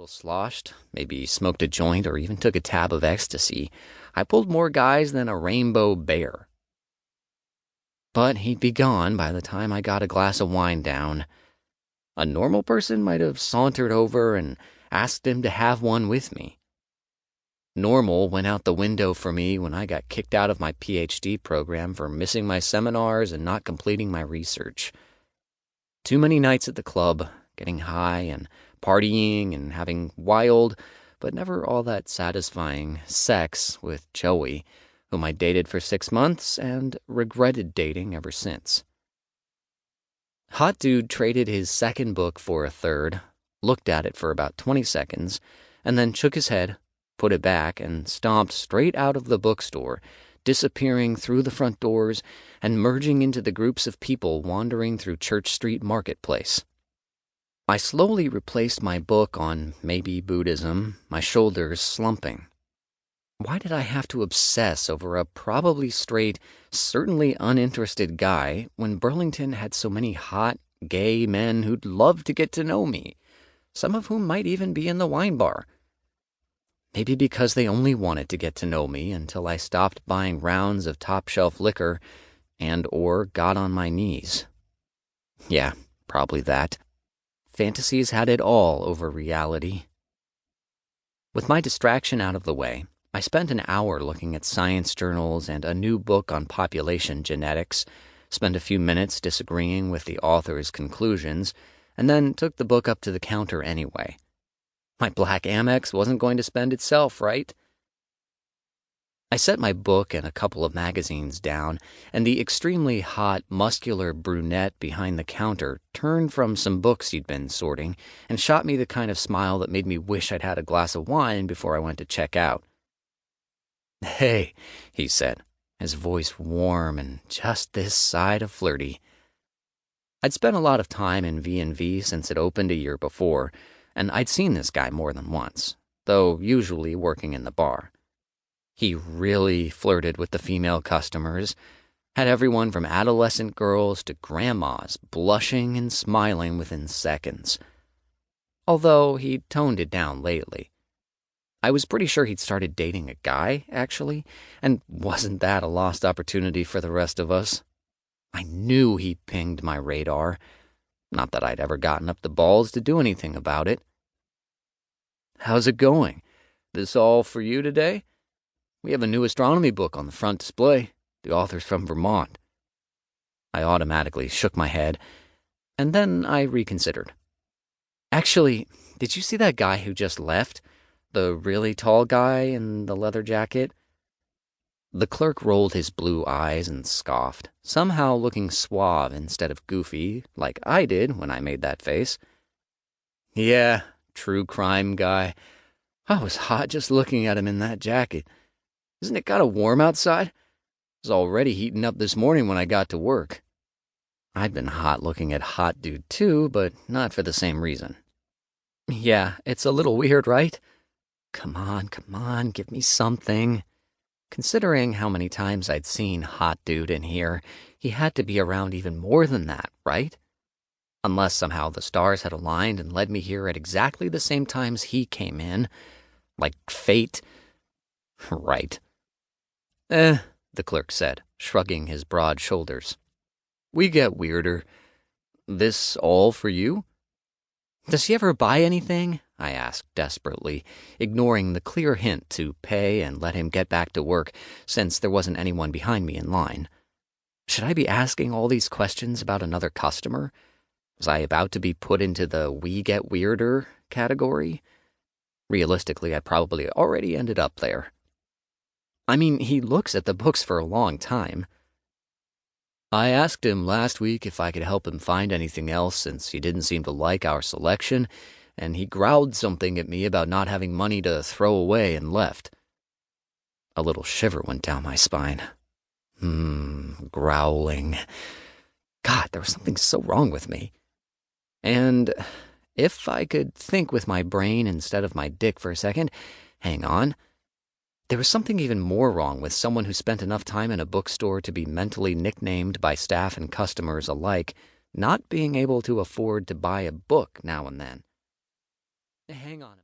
little sloshed, maybe smoked a joint or even took a tab of ecstasy, I pulled more guys than a rainbow bear. But he'd be gone by the time I got a glass of wine down. A normal person might have sauntered over and asked him to have one with me. Normal went out the window for me when I got kicked out of my PhD program for missing my seminars and not completing my research. Too many nights at the club, getting high and partying and having wild, but never all that satisfying sex with Joey, whom I dated for 6 months and regretted dating ever since. Hot Dude traded his second book for a third, looked at it for about 20 seconds, and then shook his head, put it back, and stomped straight out of the bookstore, disappearing through the front doors and merging into the groups of people wandering through Church Street Marketplace. I slowly replaced my book on maybe Buddhism, my shoulders slumping. Why did I have to obsess over a probably straight, certainly uninterested guy when Burlington had so many hot, gay men who'd love to get to know me, some of whom might even be in the wine bar? Maybe because they only wanted to get to know me until I stopped buying rounds of top-shelf liquor and/or got on my knees. Yeah, probably that. Fantasies had it all over reality. With my distraction out of the way, I spent an hour looking at science journals and a new book on population genetics, spent a few minutes disagreeing with the author's conclusions, and then took the book up to the counter anyway. My black Amex wasn't going to spend itself, right? I set my book and a couple of magazines down, and the extremely hot, muscular brunette behind the counter turned from some books he'd been sorting and shot me the kind of smile that made me wish I'd had a glass of wine before I went to check out. "Hey," he said, his voice warm and just this side of flirty. I'd spent a lot of time in V&V since it opened a year before, and I'd seen this guy more than once, though usually working in the bar. He really flirted with the female customers, had everyone from adolescent girls to grandmas blushing and smiling within seconds. Although he'd toned it down lately. I was pretty sure he'd started dating a guy, actually, and wasn't that a lost opportunity for the rest of us? I knew he'd pinged my radar. Not that I'd ever gotten up the balls to do anything about it. "How's it going? This all for you today? We have a new astronomy book on the front display. The author's from Vermont." I automatically shook my head, and then I reconsidered. "Actually, did you see that guy who just left? The really tall guy in the leather jacket?" The clerk rolled his blue eyes and scoffed, somehow looking suave instead of goofy, like I did when I made that face. "Yeah, true crime guy. I was hot just looking at him in that jacket. Isn't it kind of warm outside? It was already heating up this morning when I got to work." I'd been hot looking at Hot Dude too, but not for the same reason. "Yeah, it's a little weird, right? Come on, give me something." Considering how many times I'd seen Hot Dude in here, he had to be around even more than that, right? Unless somehow the stars had aligned and led me here at exactly the same times he came in. Like fate. Right. The clerk said, shrugging his broad shoulders. "We get weirder. This all for you?" "Does he ever buy anything?" I asked desperately, ignoring the clear hint to pay and let him get back to work since there wasn't anyone behind me in line. Should I be asking all these questions about another customer? Was I about to be put into the "we get weirder" category? Realistically, I probably already ended up there. I mean, he looks at the books for a long time. "I asked him last week if I could help him find anything else since he didn't seem to like our selection, and he growled something at me about not having money to throw away and left." A little shiver went down my spine. Growling. God, there was something so wrong with me. And if I could think with my brain instead of my dick for a second, hang on. There was something even more wrong with someone who spent enough time in a bookstore to be mentally nicknamed by staff and customers alike, not being able to afford to buy a book now and then. Hang on a minute.